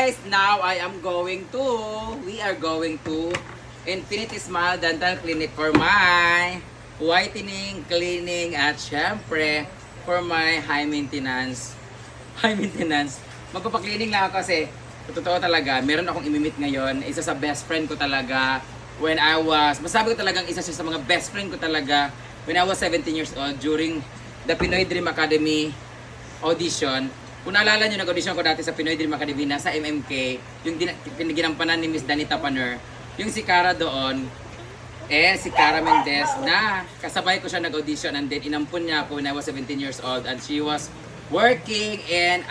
guys, now we are going to Infinity Smile Dental Clinic for my whitening, cleaning, at syempre, for my high maintenance. Magpapaklining lang ako kasi, totoo talaga, meron akong imimit ngayon. Isa sa best friend ko talaga masabi ko talagang isa siya sa mga best friend ko talaga when I was 17 years old during the Pinoy Dream Academy audition. Kung naalala nyo, nag-audition ko dati sa Pinoy Dream Academy na sa MMK, yung ginampanan ni Miss Danita Paner, yung si Cara doon, si Cara Mendez, na kasabay ko siya nag-audition, and then inampun niya ako when I was 17 years old, and she was working in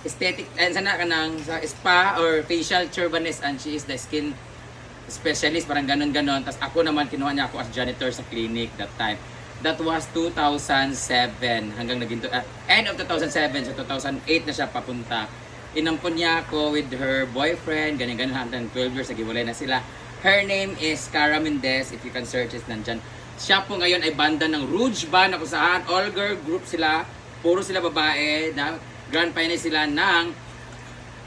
aesthetic, sa spa or facial chirurgist, and she is the skin specialist, parang ganon-ganon. Tapos ako naman, kinuha niya ako as janitor sa clinic that time. That was 2007 hanggang naging end of 2007, so 2008 na siya papunta. Inampun niya ako with her boyfriend, ganyan-ganyan, hanggang 12 years, naghiwalay na sila. Her name is Cara Mendez, if you can search it, nandyan. Siya po ngayon ay banda ng Rouge Band, na kung saan all girl group sila, puro sila babae, na grand finalist sila ng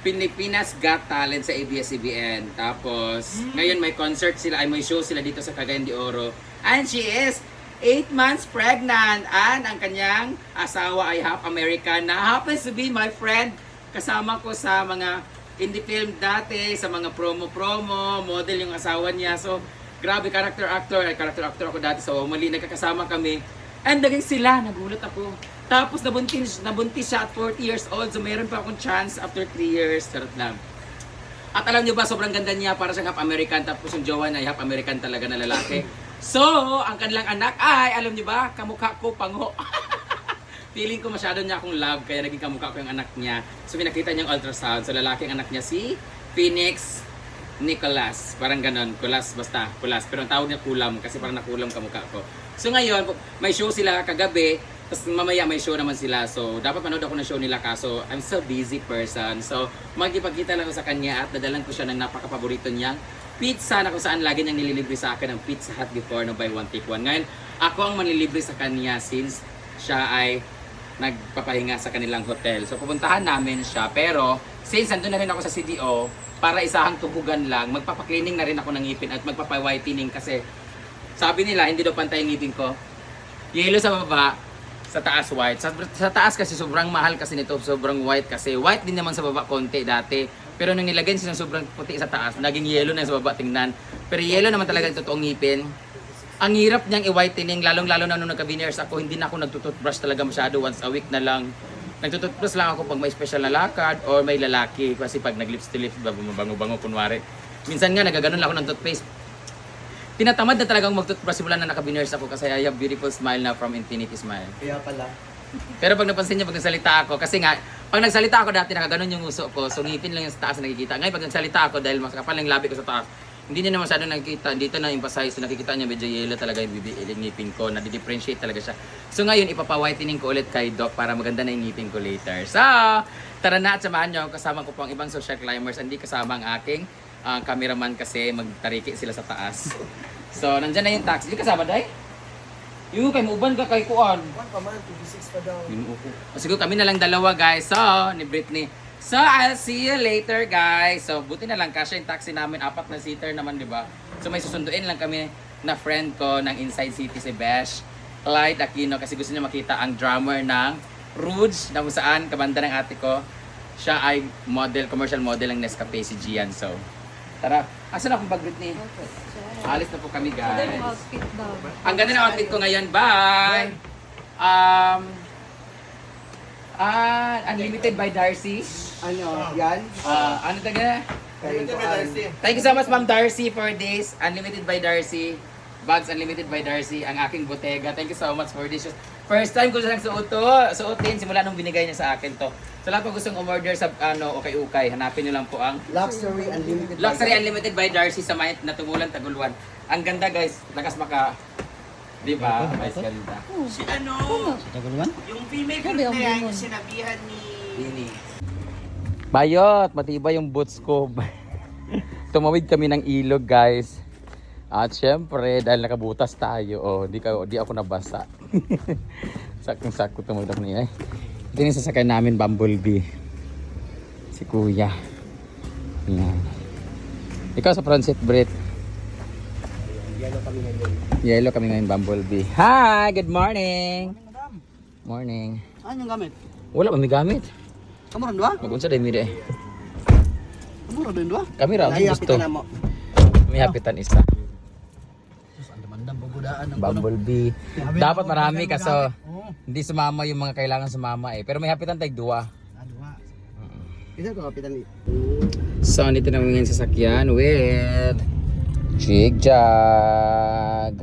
Pilipinas Got Talent sa ABS-CBN. Tapos, ngayon may concert sila, may show sila dito sa Cagayan de Oro. And she is 8 months pregnant, and ang kanyang asawa ay half American na happens to be my friend. Kasama ko sa mga indie film dati, sa mga promo-promo, model yung asawa niya. So, grabe, character actor ako dati sa Omali. Nagkakasama kami. And naging sila, nagulat ako. Tapos nabuntis siya at 40 years old. So, mayroon pa akong chance after 3 years. Charot lang. At alam niyo ba, sobrang ganda niya, para siyang half American. Tapos yung jowa niya, half American talaga na lalaki. So, ang kanilang anak ay, alam niyo ba, kamukha ko, pango. Feeling ko masyado niya akong love, kaya naging kamukha ko yung anak niya. So, pinakita niyang ultrasound. So, lalaki ang anak niya si Phoenix Nicholas. Parang ganon, Kulas, basta, Kulas. Pero ang tawag niya Kulam, kasi parang nakulam kamukha ko. So, ngayon, may show sila kagabi. Tapos mamaya may show naman sila. So, dapat manood ako ng show nila, kaso I'm so busy person. So, magkipagkita lang ako sa kanya at dadalan ko siya ng napaka-paborito niyang pizza, na kung saan lagi niyang nililibre sa akin ng Pizza Hut before, no, buy one take one. Ngayon, ako ang manlilibre sa kanya since siya ay nagpapahinga sa kanilang hotel. So, pupuntahan namin siya. Pero, since nandun na rin ako sa CDO, para isahang tubugan lang, magpapaklining na rin ako ng ngipin at magpapa-whitening kasi sabi nila, hindi daw pantay ang ngipin ko. Yellow sa baba, sa taas white. Sa taas kasi sobrang mahal kasi nito, sobrang white kasi. White din naman sa baba konti dati. Pero nung nilagay siya ng sobrang puti sa taas, naging yellow na sa baba, tingnan. Pero yellow naman talaga yung totoong ngipin. Ang hirap niyang i-whitening, lalong-lalo na nung nagka-veneers ako, hindi na ako nagtututbrush talaga masyado, once a week na lang. Nagtututbrush lang ako pag may special na lakad or may lalaki, kasi pag nag-lips to lips, bango-bango kunwari. Minsan nga, nagaganon lang ako ng toothpaste. Tinatamad na talagang mag-toothbrush simula na naka-veneers ako kasi I have beautiful smile na from Infinity Smile. Kaya pala. Pero pag napansin niyo, pag nagsalita ako, kasi nga, pag nagsalita ako dati, nakaganon yung uso ko, so ngipin lang yung sa taas na nakikita. Ngayon, pag nagsalita ako, dahil mas kapal yung labi ko sa taas, hindi niya na masyado nakikita, dito na emphasize, so nakikita niya medyo yellow talaga yung ngipin ko, na-differentiate talaga siya. So ngayon, ipapa-whitening ko ulit kay Doc para maganda na yung ngipin ko later. So, tara na at samahan niyo, kasama ko po ang ibang social climbers, hindi kasama ang aking cameraman kasi magtariki sila sa taas. So, nandyan na yung taxi. Hindi kasama, Day? Yung kay Muban ka kay Kuan. One pa man, 26 pa daw. Siguro kami na lang dalawa, guys. So, ni Britney. So, I'll see you later, guys. So, buti na lang kasi yung taxi namin, 4 na seater naman, di ba? So, may susunduin lang kami na friend ko ng Inside City, si Besh, Clyde Aquino, kasi gusto niya makita ang drummer ng Rouge, na kung saan, kabanda ng ate ko. Siya ay model, commercial model ng Nescafe, si Gian. So, tara. Asan akong bag, Britney? Alis na po kami, guys. Ang ganda ng outfit ko ngayon. Bye! Unlimited by Darcy. Ano, yan? Ano taga? Thank you so much, Ma'am Darcy, for this. Unlimited by Darcy. Bags Unlimited by Darcy. Ang aking Bottega. Thank you so much for this. First time ko siyang suotin simula nung binigay niya sa akin to. So lahat po gustong umorder sa ukay-ukay, hanapin niyo lang po ang Luxury Unlimited. Luxury Unlimited by Darcy sa Mayat na Tumulan, Taguluan. Ang ganda, guys. Lakas maka, di ba? Mas ganda. Si ano, yung female group na yan, yung sinabihan ni... Ini. Bayot, matibay yung boots ko. Tumawid kami ng ilog, guys. At syempre, dahil nakabutas tayo, di ako nabasa. Sakong-sakto tumawid ako niya. Ito yung sasakyan namin, Bumblebee. Si Kuya. Yan. Ikaw sa front seat, Brit. Yellow kami ngayon. Yellow kami ngayon, Bumblebee. Hi! Good morning! Madam, Morning. ano yung gamit? Wala pa may gamit. Kamu rin ba? Magunsa din mi de. Kamu rin ba? Kami ra ang gusto. na mo. May hapitan isa. Sus, ang damandang pagudaan ng Bumblebee. Dapat marami kaso hindi sumama yung mga kailangan sumama eh. Pero may hapitan tayong dua. Isa ko kapitan ni. So, dito na ngayon sasakyan with Jigjag.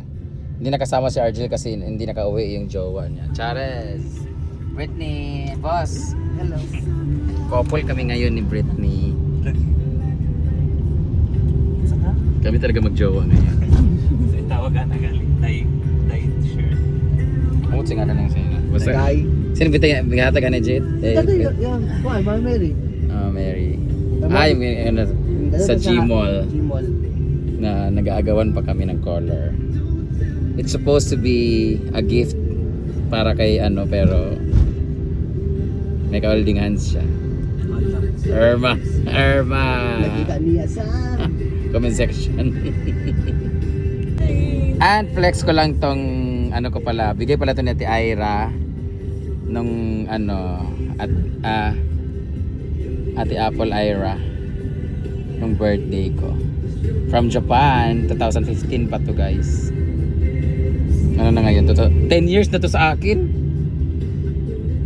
Hindi nakasama si Argel kasi hindi nakauwi yung jowa niya. Chares! Britney! Boss! Hello. Couple kami ngayon ni Britney. Kami talaga magjowa ngayon. So, tawagan na galing. Tight shirt. Kamot nga na lang sa inyo. Basta, Guy. sino bigata ka ni Jit? Ito yung, why, Ma'am Mary? Mary. Ay, sa Gmall. Gmall. Na nag-aagawan pa kami ng color. It's supposed to be a gift para kay ano pero may ka-holding hands siya. Irma! Nakita niya sa... Comment section. And flex ko lang tong ano ko pala. Bigay pala to ni Ate Ira nung ano at Ate Apple Ira nung birthday ko. From Japan, 2015 pa to guys. Ano na ngayon? 10 years na to sa akin.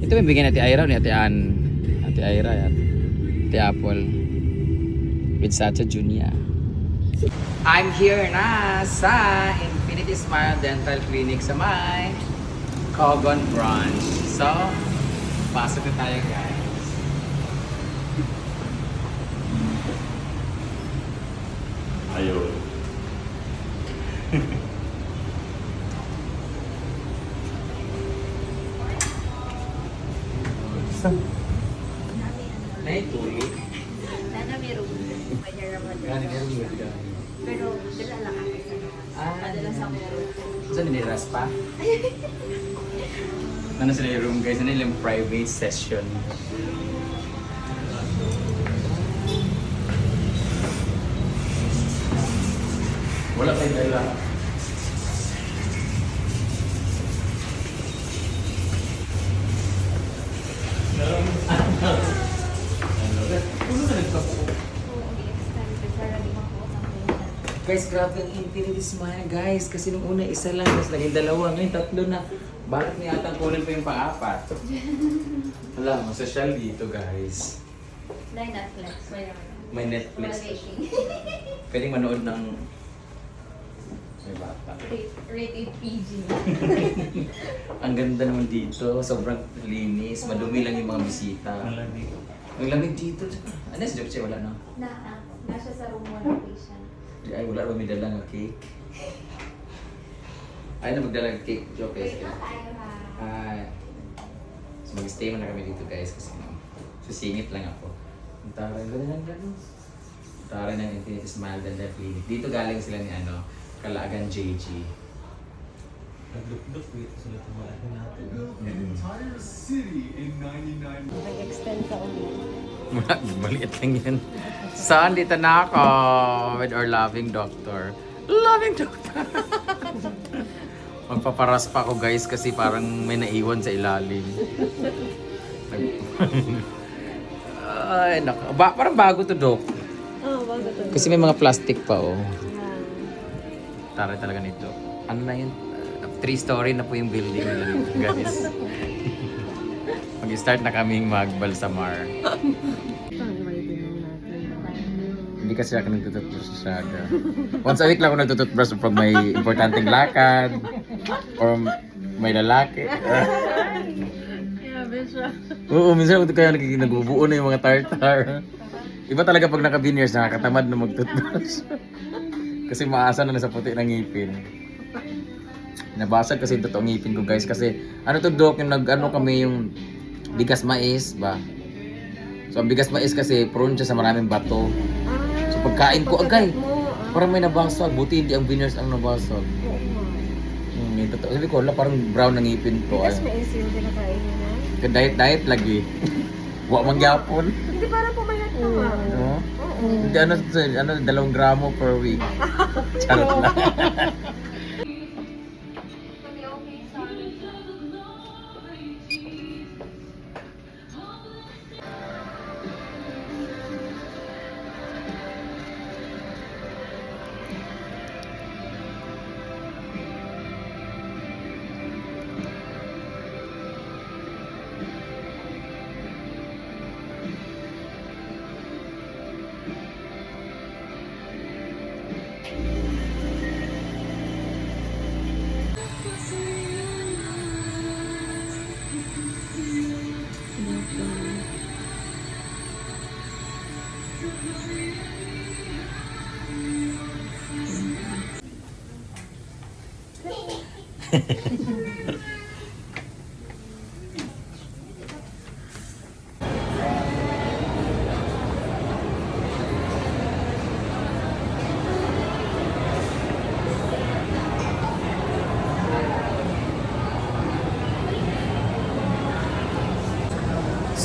Ito yung bigyan ni Ate Ira, ni Ate Ann. Ate Ira, Ate Apple. With Sacha Junior. I'm here na sa Infinity Smile Dental Clinic sa may Cogon Branch. So, pasok na tayo guys. Ayun. Naituloy. Sana meron pwede naman. Gani meron mo ka. Pero dala lang ako sa padala sa meron. Saan niliras pa? Ano sila yung room guys? Ano yung private session? Wala tayong dala. Guys, grabe ang Infinity Smile guys. Kasi nung una isa lang, tapos naging dalawa. Ngayon tatlo na. Bakit niya atang kunin pa yung pang-apat? Wala, masosyal dito guys. Dahil Netflix. May Netflix. Rating. Pwedeng manood ng... May bata. Rated PG. Ang ganda naman dito. Sobrang linis. Madumi lang yung mga bisita. Ang lamig dito. Ano si Jokche? Wala na. Nasa sa room 1 patient. Ay, wala ba may dala ng cake? Ay, na magdala ng cake. Joke. Wait lang tayo ha. Ay. So mag-stay muna kami dito guys kasi susingit lang ako. Ang taray, gano'n. Taray ng Infinity Smile Dental Clinic. Dito galing sila ni ano, Kalagan JG. Naglukdok dito sila tumalaan natin. Mag-extend ka ulit. Wala, maliit lang yan. Saan dito na ako with our loving doctor. Loving doctor! Magpaparas pa ako guys kasi parang may naiwan sa ilalim. Ay, nako. Parang bago to, Dok. Oh, bago to. Kasi may mga plastic pa, oh. Taray talaga nito. Ano na yun? 3-story na po yung building nila nito, guys. Mag-start na kaming magbalsamar. Hindi kasi ako nagtututbrush sa aga. Once a week lang ako nagtututbrush pag may importanteng lakad or may lalaki. Oo, minsan ako kaya nagbubuo na yung mga tartar. Iba talaga pag naka-veneers, nakakatamad na magtutbrush. Kasi maasa na sa puti ng ngipin. Nabasag kasi yung totoong ngipin ko guys kasi ano to Dok, yung nag-ano kami yung bigas mais ba? So ang bigas mais kasi prone siya sa maraming bato. So pagkain ko agay, parang may nabasag. Buti hindi ang veneers ang nabasag. Yung totoo. Sabi ko, wala parang brown ang ngipin ko. Bigas may isil din na kainin na. Diet lagi. Wa mangyapon. Hindi parang po may Oo. Hindi, ano, 2 gramo per week. Charot lang.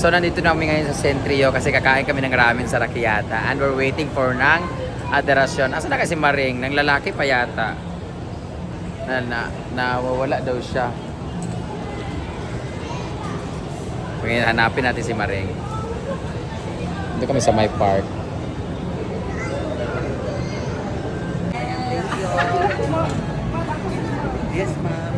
So nandito na kami ngayon sa Centrio kasi kakain kami ng ramen sa Rakiata and we're waiting for ng aderasyon. Asa na kasi Maring? Nang lalaki pa yata. Nawawala daw siya. Ngayon hanapin natin si Maring. Dito kami sa my park. Yes, ma'am.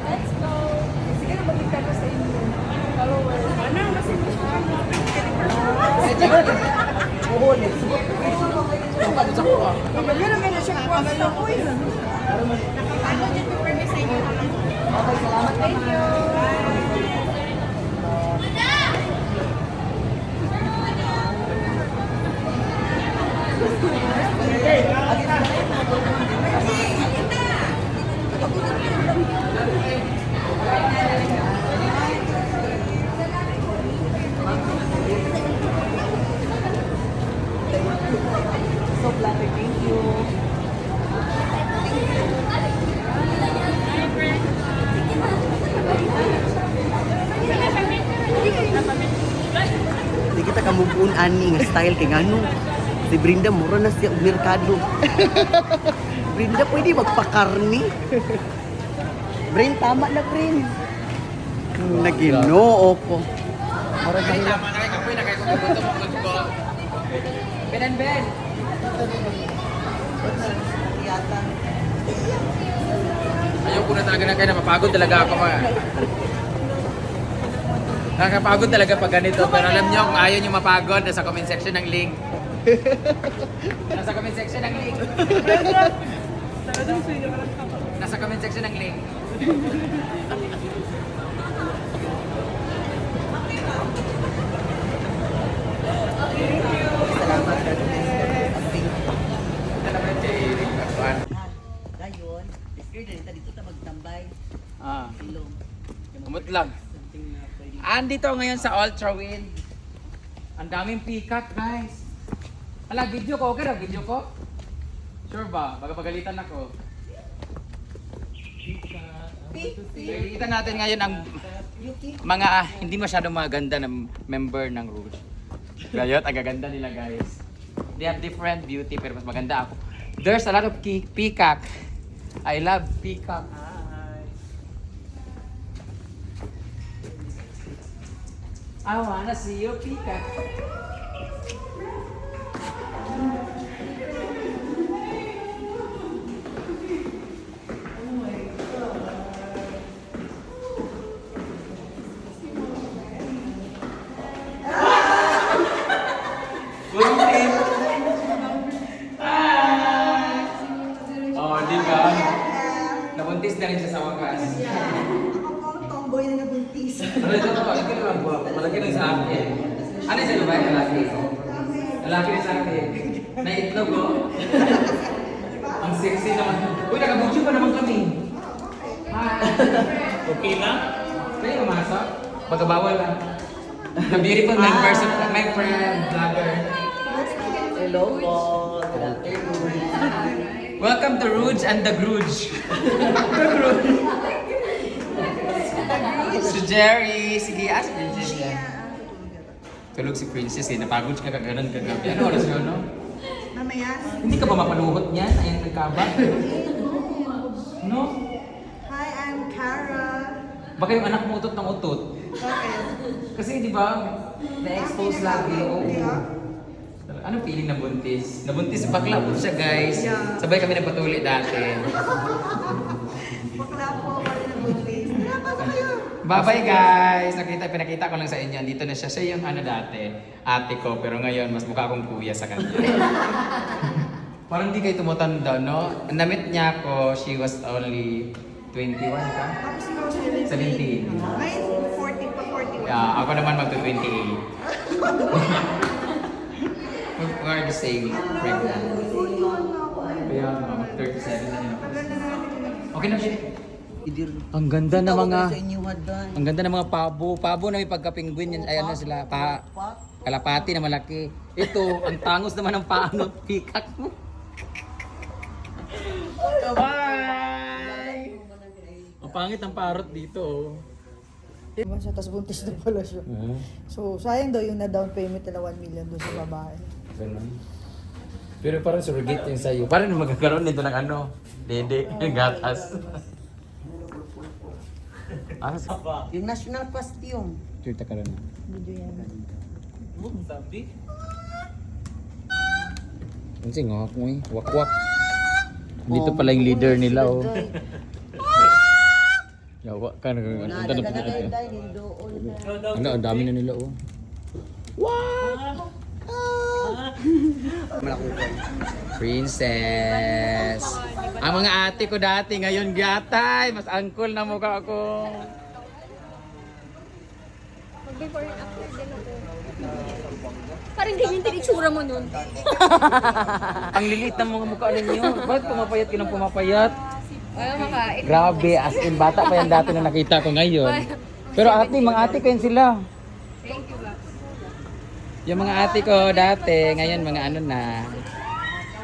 Di kita kamubuan ani nga style kay ngano. Si Brinda mura na siya og merkado. Brinda pwede magpakarni. Brin, tama na Brin. Naginoo ko. Mura na nila. Ben. Ayoko na talaga na kayo, napapagod talaga ako Nakakapagod talaga pag ganito, pero alam nyo kung ayaw nyo mapagod, nasa comment section ng link. Nasa comment section ng link. Nasa comment section ng link. Salamat ka Dayon, discard na dito ta magtambay. Ah, Ilong. umot lang. Andito ngayon sa Ultra Wind. Ang daming peacock, guys. Hala, video ko. Okay na, video ko? Sure ba? Baka pagalitan ako. Kita natin ngayon ang mga hindi masyadong maganda na member ng Rouge. Gayot, ang gaganda nila, guys. They have different beauty, pero mas maganda ako. There's a lot of peacock. I love peacock. I wanna see you peacock. Oh, di ba? Nabuntis na rin siya sa wakas. Tomboy na nabuntis. Ano ito? Malaki naman po. Malaki na sa akin. Ano yung sa babae? Lalaki. Lalaki na sa akin. Naitlog ko. Ang sexy naman. Uy, nakabudyo pa naman kami. Hi. Okay lang? Kayo umasok? Pagkabawal lang. The beautiful members of my friend, vlogger. Hello po. Good afternoon. Welcome to Rouge and the Gruge. Si Jerry. Sige, ask si Jerry. Tulog si Princess eh. Napagod siya kaganon kagabi. Ano oras yun, no? Mamaya. Hindi ka ba mapaluhot niyan? Ayun, nagkaba. No? Hi, I'm Cara. Baka yung anak mo utot ng utot. Okay. Kasi di ba, na-expose lagi. Oo. Yeah. Anong feeling na buntis? Nabuntis, bakla po siya guys. Yeah. Sabay kami nagpatuli dati. Bakla po ako rin ng buntis. Pinapasok kayo. Bye-bye guys! Pinakita ko lang sa inyo. Dito na siya. Siya yung ano dati, ate ko. Pero ngayon, mas mukha akong kuya sa kanya. Parang di kayo tumutanda, no? Na-meet niya ako, she was only 21 ka? Tapos ikaw 17. Ngayon, 40 pa, 41. Yeah, ako naman magto-28. We're the same pregnant. 41 na ako. Kaya mag-37 na yun. Maganda na natin. Okay na siya. Idir. Ang ganda ng mga Sa inyo hadan. ang ganda ng mga pabo. Pabo na may pagka-penguin yan. Ayan na sila. Kalapati na malaki. Ito, ang tangos naman ng paa ng pikak mo. Bye! Ang pangit ang parrot dito. Oh. Diba siya, tapos buntis na pala siya. So, sayang daw yung na-down payment nila 1 million doon sa babae. Ganun. Pero parang surrogate yung sa'yo. Parang magkakaroon nito ng ano, dede, gatas. Yung national costume. Twitter ka rin. Video yan. Ang singok mo eh, wakwak. Dito pala yung leader nila oh. Yawa ka na. Nada ka na kayo dahil doon na. Ano, ang dami na nila oh. Malakukan. Princess. Ang mga ate ko dati ngayon gatay, mas uncle na mukha ako. Mag-before and after din ako. Parang ganyan din itsura mo nun. Ang lilit ng mga mukha ninyo. Bakit pumapayat ka ng pumapayat? Wala makain. Grabe, as in bata pa yan dati na nakita ko ngayon. Pero ate, mga ate ko yan sila. Thank you, Bob. Yung mga ate ko dati, ngayon mga ano na.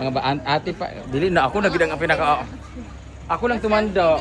Mga ate pa, dili na ako nagidang ang pinaka. Ako lang tumanda.